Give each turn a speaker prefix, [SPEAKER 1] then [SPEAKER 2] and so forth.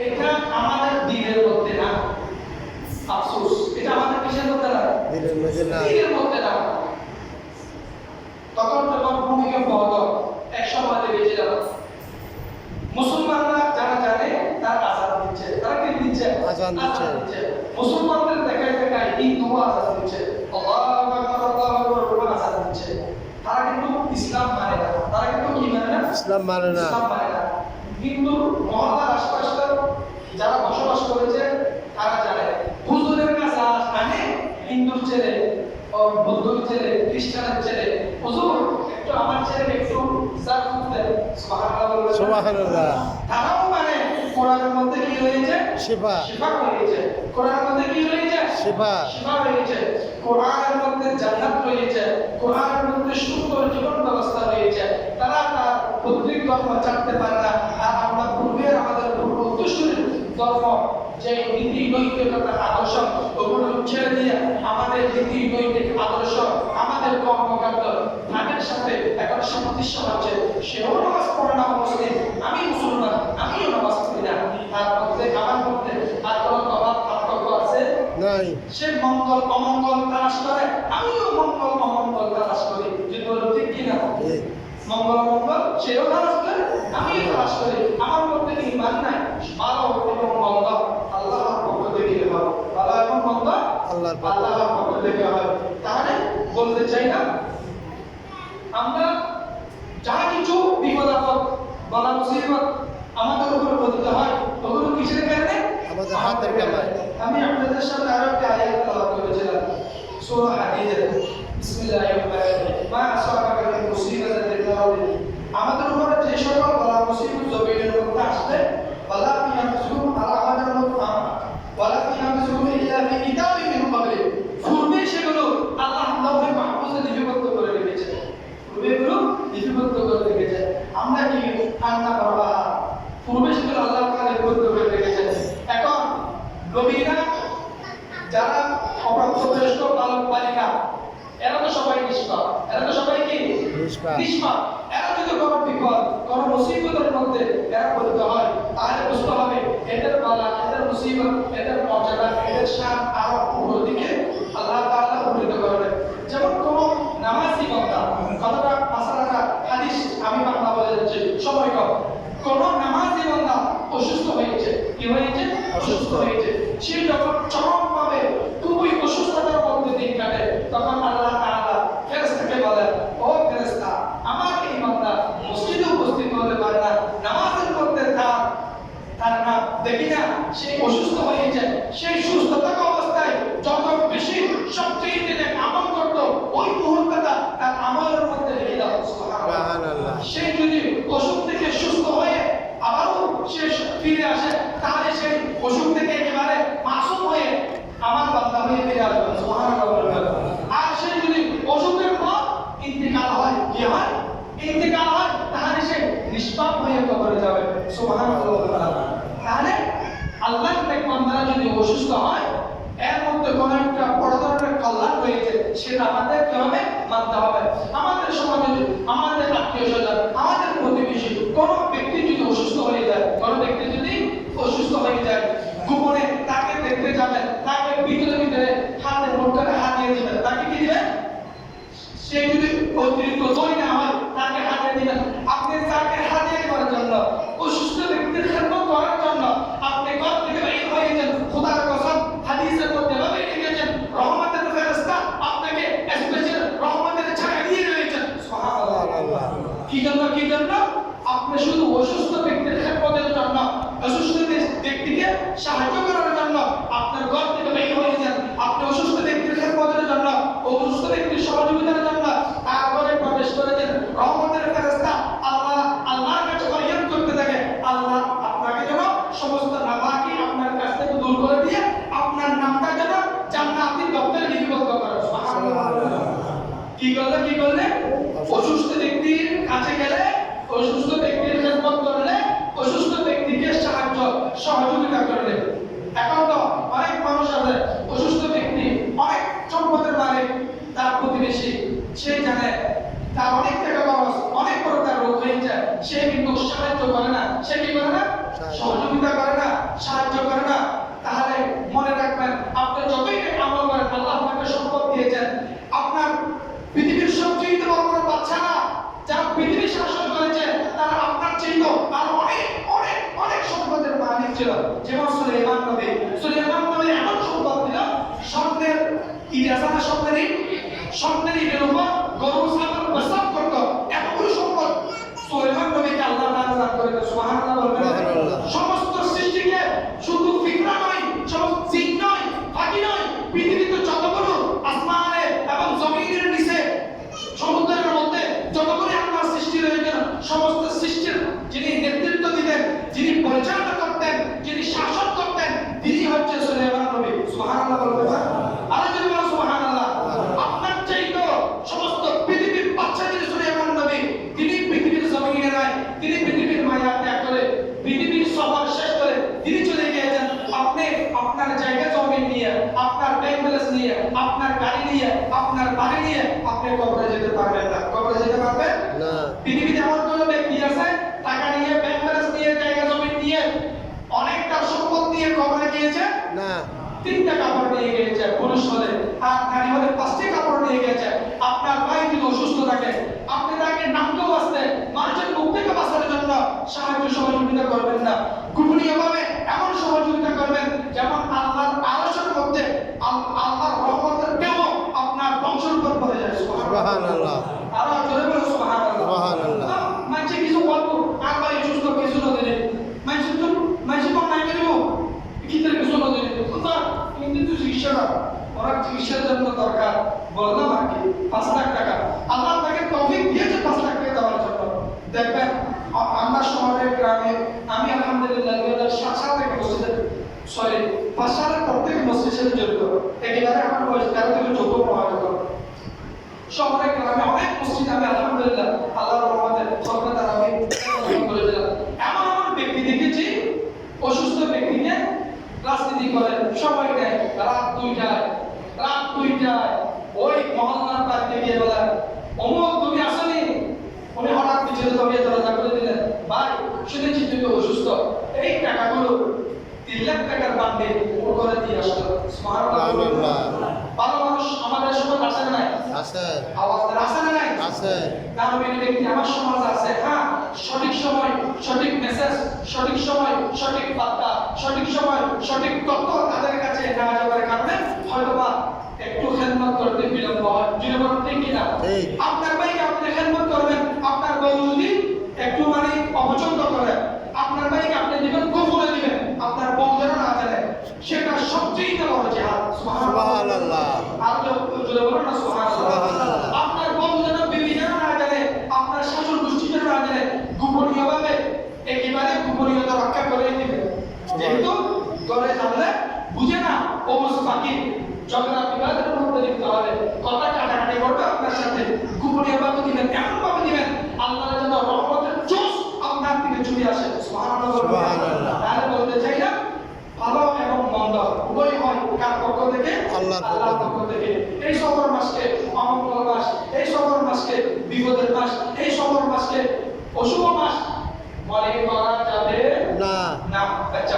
[SPEAKER 1] এটা আমাদের দিনের মধ্যে না। আফসোস, এটা আমাদের কিসের মধ্যে না?
[SPEAKER 2] দিনের মধ্যে না।
[SPEAKER 1] দিনের মধ্যে না। তখন ভূমিকম্প হলো, এক সময় বেঁচে গেল। মুসলমানরা যারা জানে তারা আযান দিচ্ছে, তারা কি দিচ্ছে?
[SPEAKER 2] আযান দিচ্ছে।
[SPEAKER 1] মুসলমানদের দেখায় দেখায় হিন্দু আযান দিচ্ছে, আল্লাহু আকবার আল্লাহু আকবার আযান দিচ্ছে। তারা কিন্তু ইসলাম মানে না, তারা কিন্তু কি মানে না?
[SPEAKER 2] ইসলাম মানে না।
[SPEAKER 1] ইসলাম মানে না। কিন্তু মহল্লার আশপাশে যারা বসবাস করেছে তারা জানে হুজুরের কাছে আসে হিন্দুর ছেলে ও বৌদ্ধর ছেলে, খ্রিস্টানের ছেলে, হুজুর একটু আমার ছেলে একটু সার করতে, সুবহানাল্লাহ
[SPEAKER 2] সুবহানাল্লাহ।
[SPEAKER 1] তারাও মানে কোরআনের মধ্যে কি রয়েছে?
[SPEAKER 2] শিফা।
[SPEAKER 1] শিফা রয়েছে। কোরআনের মধ্যে কি রয়েছে?
[SPEAKER 2] শিফা।
[SPEAKER 1] শিফা রয়েছে। কোরআনের মধ্যে জান্নাত রয়েছে। কোরআনের মধ্যে সুন্দর জীবন ব্যবস্থা রয়েছে। তারা তার পৈতৃক ধর্ম ছাড়তে পারে না। আর আমরা পূর্বের আমাদের পূর্বপুরুষের ধর্ম যে নীতি নৈতিকতার আদর্শ ওগুলো ছেড়ে দিয়ে আমাদের নীতি নৈতিক আদর্শ, আমাদের কর্মকাণ্ড তাদের সাথে এখন সামঞ্জস্য হচ্ছে। সেও নামাজ পড়ে না মুসলিম, আমি মুসলমান, আমিও নামাজ পড়ি না। তার মধ্যে আমার মধ্যে আর কোনো তফাৎ পার্থক্য আছে?
[SPEAKER 2] নাই।
[SPEAKER 1] সে মঙ্গল অমঙ্গল তালাশ করে, আমিও মঙ্গল অমঙ্গল তালাশ করি। যদি বলো ঠিক কিনা? মঙ্গল অমঙ্গল সেও তালাশ করে, আমিও তালাশ করি। আমার মধ্যে ঈমান নাই। ভালো এবং মন্দ আল্লাহর পক্ষ থেকে হবে, ভালো এবং মন্দ আল্লাহর পক্ষ থেকে হবে। তাহলে বলতে চাই না আমরা যা কিছু বিপদ আপদ বালা মুসিবত আমাদের উপর পতিত হয় ওগুলো কিসের কারণে?
[SPEAKER 2] আমাদের হাতের কামাই।
[SPEAKER 1] আমি আপনাদের সামনে আরো একটা আয়াত তেলাওয়াত করেছিলাম সূরা হাদীদের। বিসমিল্লাহির রহমানির রহিম। মা আসাবাকা মিন মুসিবাতিন ফিল আরদি, আমাদের উপর যে সকল বালা মুসিবত জমিনের মধ্যে আসবে, ওয়ালা ইয়ানজুরু আমাদের মধ্যে ওয়ালা ইয়ানজুরু ইল্লা ফি কিতাবিন মিন ক্বাবলি, পূর্বে সেগুলো আল্লাহ লাওহে মাহফুজে লিপিবদ্ধ করে রেখেছেন। পূর্বে এগুলো লিপিবদ্ধ করে রেখেছেন। আমরা কি কান্না করবা? পূর্বে সেগুলো আল্লাহ তাআলা লিপিবদ্ধ করে রেখেছেন। এখন নবীরা যারা অপ্রাপ্তবয়স্ক বালক বালিকা এরা তো সবাই নিষ্পাপ, এরা তো সবাই কি নিষ্পাপ। এরা যদি কোনো বিপদ কোনো মুসিবতের মধ্যে এরা পতিত হয় তাহলে বুঝতে হবে এদের বালা, এদের মুসিবত, এদের মর্যাদা, এদের শান আরো উপর দিকে আল্লাহ তাআলা উন্নীত করবেন। যেমন কোন নামাজি বান্দা, কথাটা মাসালাটা হাদিস আমি বাংলা বলে যাচ্ছি, সময় কম। কোন নামাজি বান্দা অসুস্থ হয়েছে, কি হয়েছে? অসুস্থ হয়েছে। সে যখন চরমভাবে খুবই অসুস্থতার মধ্যে দিন কাটে তখন আল্লাহ তাআলা ফেরেশতাকে বলেন, ও ফেরেশতা, আমার এই বান্দা মসজিদে উপস্থিত হতে পারে না, নামাজের মধ্যে তার না দেখি না সে অসুস্থ হয়েছে। সেই সুস্থতা অবস্থায় যত বেশি সবচেয়ে দিনে আমল করতো ওই মুহূর্তটা তার আমলের মধ্যে লিখে দাও। সুবহানাল্লাহ। সে যদি অসুখ থেকে সুস্থ হয়ে আবারও সে ফিরে আসে তাহলে সেই অসুখ থেকে একেবারে মাসুম হয়ে আমার বান্দা হয়ে ফিরে আসবে। সুবহানাল্লাহ। আর সে যদি অসুখের পর ইন্তেকাল হয়, কি হয়? ইন্তেকাল হয়, তাহলে সে নিষ্পাপ হয়ে কবরে যাবে। সুবহানাল্লাহ। তাহলে আল্লাহর নেক বান্দারা যদি অসুস্থ হয় এর মধ্যে কোন একটা বড় ধরনের কল্যাণ রয়েছে, সেটা আমাদের কি হবে? মানতে হবে। আমাদের সমাজে আমাদের আত্মীয়স্বজন, আমাদের প্রতিবেশী কোন ব্যক্তি যদি অসুস্থ হয়ে যায়, কোন ব্যক্তি যদি অসুস্থ হয়ে যায়, গোপনে তাকে দেখতে যাবেন, তাকে ভিতরে ভিতরে হাতে মুঠোয় হাত দিয়ে দিবেন। তাকে কি দিবেন? সে যদি অতিরিক্ত দই না হয় তাকে হাতে দিবেন। আপনি তাকে হাতে করার জন্য, অসুস্থ ব্যক্তির খেদমত করার জন্য আপনি ঘর থেকে বের হয়েছেন। খোদার কসম হাদিসের মধ্যে ভাবে লিখেছেন রহমতের ফেরেশতা আপনাকে স্পেশাল রহমতের ছায়া দিয়ে রয়েছেন। সুবহানাল্লাহ। কি জন্য? কি জন্য? আপনি শুধু অসুস্থ ব্যক্তির খেদমতের জন্য, অসুস্থ ব্যক্তিকে সাহায্য করার জন্য আপনার ঘর থেকে বের হয়েছেন। আপনি অসুস্থ ব্যক্তির খেদমতের জন্য, অসুস্থ ব্যক্তির সহযোগিতার জন্য তার ঘরে প্রবেশ করেছেন। রহমতের ফেরেশতা আল্লাহর কাছে ফরিয়াদ করতে থাকে, আল্লাহ আপনাকে যেন সমস্ত নাপাকি আপনার কাছ থেকে দূর করে দিয়ে আপনার নামটা যেন জান্নাতি দপ্তরে লিপিবদ্ধ করে। সুবহানাল্লাহ। কি করলে? কি করলে? অসুস্থ ব্যক্তির কাছে গেলে, অসুস্থ ব্যক্তির খেদমত করলে, অসুস্থ ব্যক্তিকে সাহায্য সহযোগিতা করলে। এখন তো অনেক মানুষ আছে অসুস্থ ব্যক্তি, অনেক সম্পদের মালিক, তার প্রতিবেশী, সে জানে তার অনেক টাকা খরচ, অনেক বড় তার রোগ হয়ে যায়, সে কিন্তু সাহায্য করে না। সে কি করে না? সহযোগিতা করে না। সাহায্য করে না, তাহলে মনে রাখবেন আপনি যতই আমল করেন আল্লাহ আপনাকে সম্পদ দিয়েছেন। আপনার পৃথিবীর সবচেয়ে বড় বড় বাচ্চারা যারা পৃথিবী শাসন করেছে তারা আপনার চেয়েও আর অনেক অনেক অনেক সম্পদের মালিক ছিল। যেমন সুলাইমান নবী এমন সম্পদ দিল, স্বপ্নের ইজাজা স্বপ্নের ইটের উপর গরু ছাগল প্রস্তাব করত। এতগুলো সম্পদ সুলাইমান নবীকে আল্লাহ তাআলা দান করেছেন। সুবহানাল্লাহ বলবেন। সমস্ত সৃষ্টিকে শুধু ফিকরা নয়, সমস্ত জিন নয়, পাখি নয়, পৃথিবীতে যতগুলো আসমানে এবং জমিনের নিচে সমুদ্রের মধ্যে যতগুলো আল্লাহ সৃষ্টি রয়েছেন, সমস্ত সৃষ্টির যিনি নেতৃত্ব দিতেন, যিনি পরিচালনা করতেন, যিনি শাসন করতেন, তিনি হচ্ছে সুলাইমান নবী। সুবহানাল্লাহ বলবেন। আর যদি বলেন সুবহানাল্লাহ, আপনার চাইতো সমস্ত পৃথিবীর বাচ্চা যিনি সুলাইমান নবী, তিনি পৃথিবীর জমিনে নাই, তিনি পৃথিবীর মায়া ত্যাগ করে পৃথিবীর সফর শেষ করে তিনি চলে গিয়েছেন। আপনি আপনার জায়গা জমি নিয়ে, আপনার ব্যাংক ব্যালেন্স নিয়ে, আপনার গাড়ি নিয়ে, আপনার বাড়ি নিয়ে আপনি কবরে যেতে পারবেন না। কবরে যেতে পারবেন
[SPEAKER 2] না।
[SPEAKER 1] পৃথিবীতে এমন কোনো ব্যক্তি আছে টাকা নিয়ে, ব্যাংক ব্যালেন্স নিয়ে, জায়গা জমি নিয়ে, অনেকটা সম্পদ নিয়ে কবরে গিয়েছে
[SPEAKER 2] না।
[SPEAKER 1] 3টা কাপড় নিয়ে গিয়েছে পুরুষ হলে, আর নারী হলে 5টি কাপড় নিয়ে গেছে। আপনার ভাই যদি অসুস্থ থাকে, আপনি তাকে নামকেও বাঁচতে, মানুষের মুখ থেকে বাঁচানোর জন্য সাহায্য সহযোগিতা করবেন না, গোপনীয়ভাবে এমন সহযোগিতা করবেন যেমন আল্লাহর আরশের মধ্যে আল্লাহর রহমতের ঢেউ আপনার বংশের উপর পড়ে যায়।
[SPEAKER 2] সুবহানাল্লাহ।
[SPEAKER 1] আরো জোরে বলুন সুবহানাল্লাহ।
[SPEAKER 2] সুবহানাল্লাহ।
[SPEAKER 1] মানুষ কিছু বলবো আর ভাই অসুস্থ কিছু না দিলে মানুষ কোন নাই করিব কি থেকে কিছু না দিলে কিন্তু চিকিৎসা ওরা চিকিৎসার জন্য দরকার বললাম আর কি 5 লাখ টাকা আল্লাহ তাকে তৌফিক দিয়েছে 5 লাখ টাকা দেওয়ার জন্য। দেখবেন আমরা শহরের গ্রামে, আমি আলহামদুলিল্লাহ 2007 সাল থেকে মসজিদে 5 সালের পর থেকে মসজিদের সাথে জড়িত। একেবারে আমার বয়স 13 থেকে 14 প্রভাবিত। শহরের গ্রামে অনেক মসজিদ আমি আলহামদুলিল্লাহ আল্লাহর রহমতে সরকার দ্বারা আমি করে দিলাম। এমন ব্যক্তি দেখেছি অসুস্থ ব্যক্তিকে রাজনীতি করে সময় নেয়, রাত 2টায় ওই মহল্লার বাড়িতে গিয়ে বলে অমুক তুমি আসনি, উনি হঠাৎ পিছনে দমিয়ে দরজা করে দিলেন, ভাই শুনেছি তুমি অসুস্থ, এই টাকাগুলো 3 লাখ টাকার বান্ডে ও করে দিয়ে আসলো। সুবহানাল্লাহ। ভালো মানুষ আমাদের সমাজ আছে না নাই?
[SPEAKER 2] আছে।
[SPEAKER 1] আওয়াজ আছে না নাই?
[SPEAKER 2] আছে।
[SPEAKER 1] দানবীর ব্যক্তি আমার সমাজ আছে। হ্যাঁ, সঠিক সময় সঠিক মেসেজ, সঠিক সময় সঠিক বার্তা, সঠিক সময় সঠিক তথ্য তাদের কাছে না যাওয়ার কারণে হয়তোবা একটু খেদমত করতে বিলম্ব হয়। যদি বলেন ঠিক কিনা? আপনার ভাইকে আপনি খেদমত করবেন, আপনার বউ যদি একটু অপছন্দ করে, আপনার ভাইকে আপনি দিবেন গোপনে দিবেন, আপনার বউ যেন না জানে, সেটা সবচেয়ে বড় জিহাদ।
[SPEAKER 2] সুবহানাল্লাহ।
[SPEAKER 1] আর যদি বলেন না সুবহানাল্লাহ। আপনার বউ যেন বিবি যেন না জানে, আপনার শাশুড় গোষ্ঠী যেন না জানে, গোপনীয়ভাবে একেবারে গোপনীয়তা রক্ষা করে দিবেন। যেহেতু ঘরে জানলে বুঝে না ও বাকি ঝগড়া বিবাদের মধ্যে লিপ্ত হবে, কথা কাটাকাটি করবে আপনার সাথে, গোপনীয়ভাবে দিবেন, এমনভাবে দিবেন আল্লাহর যেন রহমতের জোশ আপনার দিকে চলে আসে। সুবহানাল্লাহ। তাহলে বলতে চাই না ভালো এবং মন্দ উভয় হয় কার পক্ষ থেকে? আল্লাহর পক্ষ থেকে। এই সফর মাসকে অমঙ্গল মাস, এই সফর মাসকে বিপদের মাস, এই সফর মাসকে অশুভ মাস মনে করা যাবে না। আচ্ছা